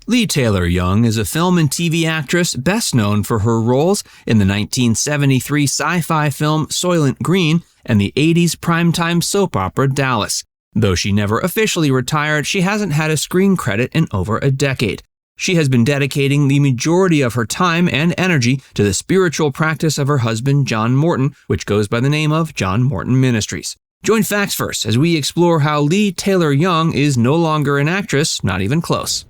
Leigh Taylor-Young is a film and TV actress best known for her roles in the 1973 sci-fi film Soylent Green and the 80s primetime soap opera Dallas. Though she never officially retired, she hasn't had a screen credit in over a decade. She has been dedicating the majority of her time and energy to the spiritual practice of her husband John Morton, which goes by the name of John Morton Ministries. Join Facts First as we explore how Leigh Taylor-Young is no longer an actress, not even close.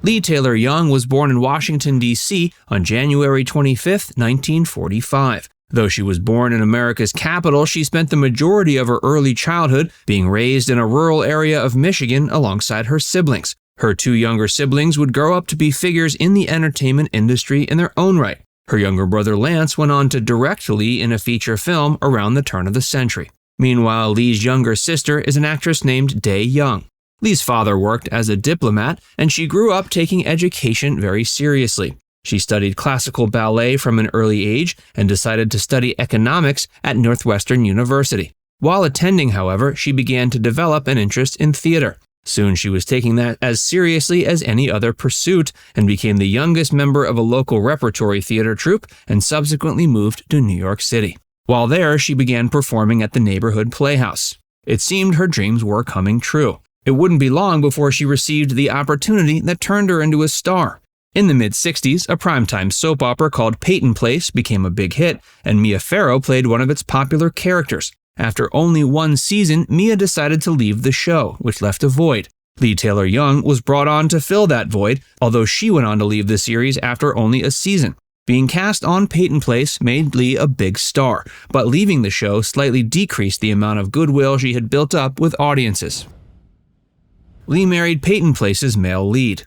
Leigh Taylor-Young was born in Washington, D.C. on January 25, 1945. Though she was born in America's capital, she spent the majority of her early childhood being raised in a rural area of Michigan alongside her siblings. Her two younger siblings would grow up to be figures in the entertainment industry in their own right. Her younger brother Lance went on to direct Leigh in a feature film around the turn of the century. Meanwhile, Leigh's younger sister is an actress named Day Young. Leigh's father worked as a diplomat, and she grew up taking education very seriously. She studied classical ballet from an early age and decided to study economics at Northwestern University. While attending, however, she began to develop an interest in theater. Soon she was taking that as seriously as any other pursuit and became the youngest member of a local repertory theater troupe and subsequently moved to New York City. While there, she began performing at the neighborhood playhouse. It seemed her dreams were coming true. It wouldn't be long before she received the opportunity that turned her into a star. In the mid-60s, a primetime soap opera called Peyton became a big hit, and Mia Farrow played one of its popular characters. After only one season, Mia decided to leave the show, which left a void. Leigh Taylor-Young was brought on to fill that void, although she went on to leave the series after only a season. Being cast on Peyton made Leigh a big star, but leaving the show slightly decreased the amount of goodwill she had built up with audiences. Leigh married Peyton's male lead.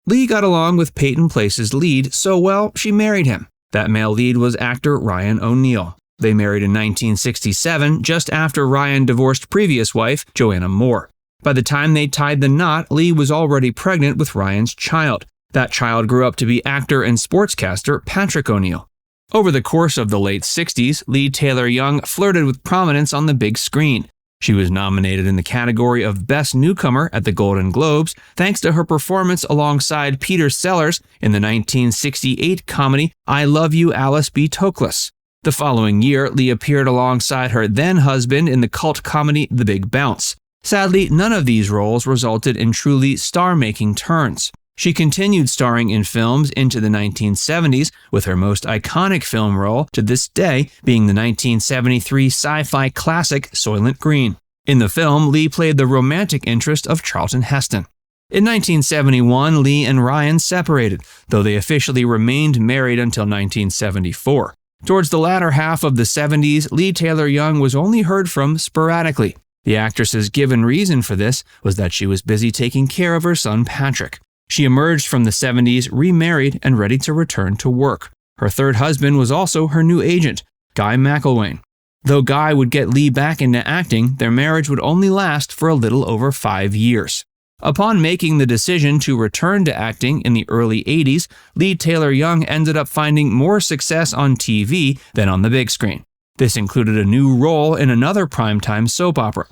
Leigh got along with Peyton's lead so well, she married him. That male lead was actor Ryan O'Neal. They married in 1967, just after Ryan divorced previous wife, Joanna Moore. By the time they tied the knot, Leigh was already pregnant with Ryan's child. That child grew up to be actor and sportscaster Patrick O'Neal. Over the course of the late 60s, Leigh Taylor-Young flirted with prominence on the big screen. She was nominated in the category of Best Newcomer at the Golden Globes thanks to her performance alongside Peter Sellers in the 1968 comedy I Love You, Alice B. Toklas. The following year, Leigh appeared alongside her then-husband in the cult comedy The Big Bounce. Sadly, none of these roles resulted in truly star-making turns. She continued starring in films into the 1970s, with her most iconic film role to this day being the 1973 sci-fi classic Soylent Green. In the film, Leigh played the romantic interest of Charlton Heston. In 1971, Leigh and Ryan separated, though they officially remained married until 1974. Towards the latter half of the 70s, Leigh Taylor-Young was only heard from sporadically. The actress's given reason for this was that she was busy taking care of her son Patrick. She emerged from the 70s remarried and ready to return to work. Her third husband was also her new agent, Guy McElwain. Though Guy would get Leigh back into acting, their marriage would only last for a little over 5 years. Upon making the decision to return to acting in the early 80s, Leigh Taylor-Young ended up finding more success on TV than on the big screen. This included a new role in another primetime soap opera.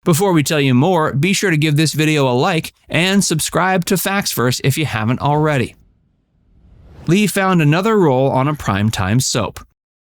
Before we tell you more, be sure to give this video a like and subscribe to Facts First if you haven't already. Leigh found another role on a primetime soap.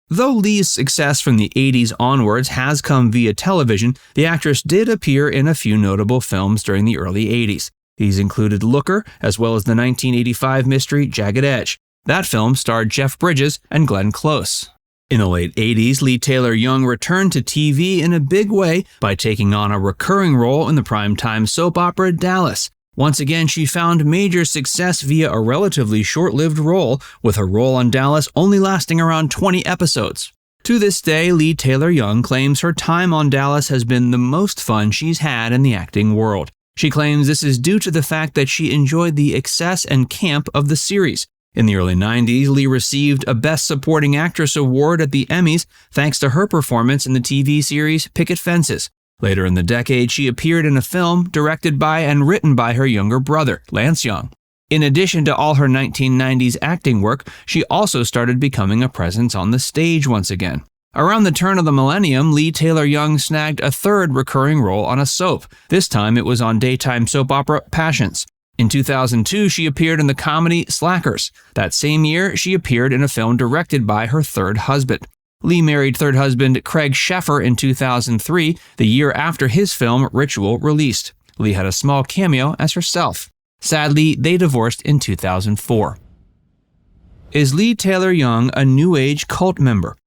Though Leigh's success from the 80s onwards has come via television, the actress did appear in a few notable films during the early 80s. These included Looker, as well as the 1985 mystery Jagged Edge. That film starred Jeff Bridges and Glenn Close. In the late 80s, Leigh Taylor-Young returned to TV in a big way by taking on a recurring role in the primetime soap opera Dallas. Once again, she found major success via a relatively short-lived role, with her role on Dallas only lasting around 20 episodes. To this day, Leigh Taylor-Young claims her time on Dallas has been the most fun she's had in the acting world. She claims this is due to the fact that she enjoyed the excess and camp of the series. In the early 90s, Leigh received a Best Supporting Actress award at the Emmys thanks to her performance in the TV series Picket Fences. Later in the decade, she appeared in a film directed by and written by her younger brother, Lance Young. In addition to all her 1990s acting work, she also started becoming a presence on the stage once again. Around the turn of the millennium, Leigh Taylor-Young snagged a third recurring role on a soap. This time it was on daytime soap opera Passions. In 2002, she appeared in the comedy Slackers. That same year, she appeared in a film directed by her third husband. Leigh married third husband Craig Sheffer in 2003, the year after his film Ritual released. Leigh had a small cameo as herself. Sadly, they divorced in 2004. Is Leigh Taylor-Young a New Age cult member?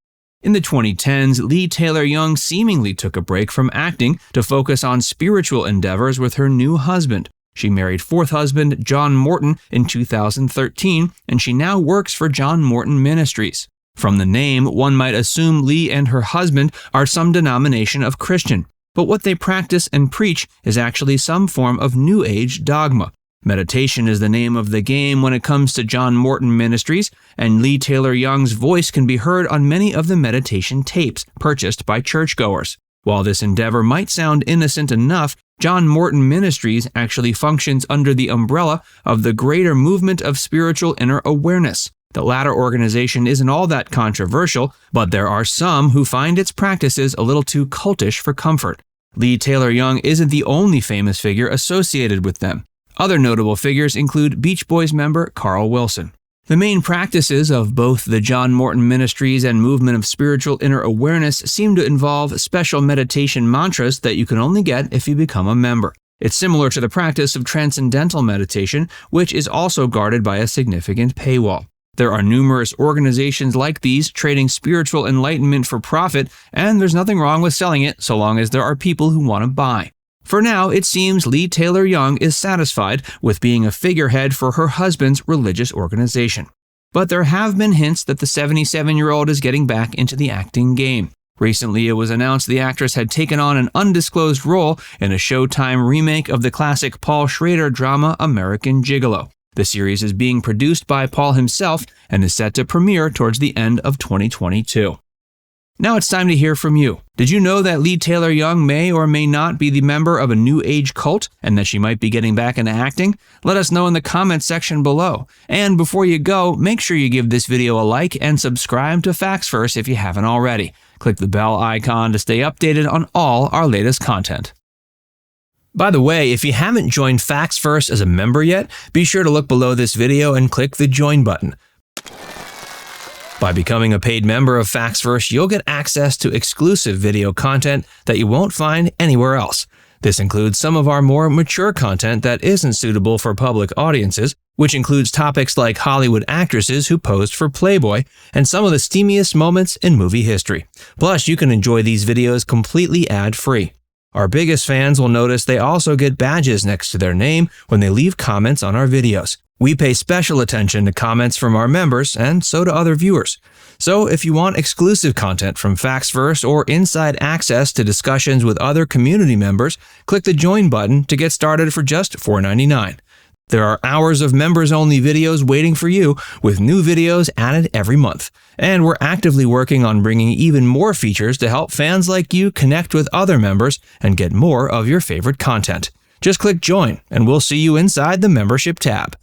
In the 2010s, Leigh Taylor-Young seemingly took a break from acting to focus on spiritual endeavors with her new husband. She married fourth husband John Morton in 2013, and she now works for John Morton Ministries. From the name, one might assume Leigh and her husband are some denomination of Christian, but what they practice and preach is actually some form of New Age dogma. Meditation is the name of the game when it comes to John Morton Ministries, and Leigh Taylor-Young's voice can be heard on many of the meditation tapes purchased by churchgoers. While this endeavor might sound innocent enough, John Morton Ministries actually functions under the umbrella of the Greater Movement of Spiritual Inner Awareness. The latter organization isn't all that controversial, but there are some who find its practices a little too cultish for comfort. Leigh Taylor-Young isn't the only famous figure associated with them. Other notable figures include Beach Boys member Carl Wilson. The main practices of both the John Morton Ministries and Movement of Spiritual Inner Awareness seem to involve special meditation mantras that you can only get if you become a member. It's similar to the practice of transcendental meditation, which is also guarded by a significant paywall. There are numerous organizations like these trading spiritual enlightenment for profit, and there's nothing wrong with selling it so long as there are people who want to buy. For now, it seems Leigh Taylor-Young is satisfied with being a figurehead for her husband's religious organization. But there have been hints that the 77-year-old is getting back into the acting game. Recently, it was announced the actress had taken on an undisclosed role in a Showtime remake of the classic Paul Schrader drama American Gigolo. The series is being produced by Paul himself and is set to premiere towards the end of 2022. Now it's time to hear from you. Did you know that Leigh Taylor-Young may or may not be the member of a New Age cult and that she might be getting back into acting? Let us know in the comments section below. And before you go, make sure you give this video a like and subscribe to Facts First if you haven't already. Click the bell icon to stay updated on all our latest content. By the way, if you haven't joined Facts First as a member yet, be sure to look below this video and click the join button. By becoming a paid member of Facts First, you'll get access to exclusive video content that you won't find anywhere else. This includes some of our more mature content that isn't suitable for public audiences, which includes topics like Hollywood actresses who posed for Playboy and some of the steamiest moments in movie history. Plus, you can enjoy these videos completely ad-free. Our biggest fans will notice they also get badges next to their name when they leave comments on our videos. We pay special attention to comments from our members, and so do other viewers. So if you want exclusive content from Facts First or inside access to discussions with other community members, click the join button to get started for just $4.99. There are hours of members-only videos waiting for you, with new videos added every month. And we're actively working on bringing even more features to help fans like you connect with other members and get more of your favorite content. Just click join, and we'll see you inside the membership tab.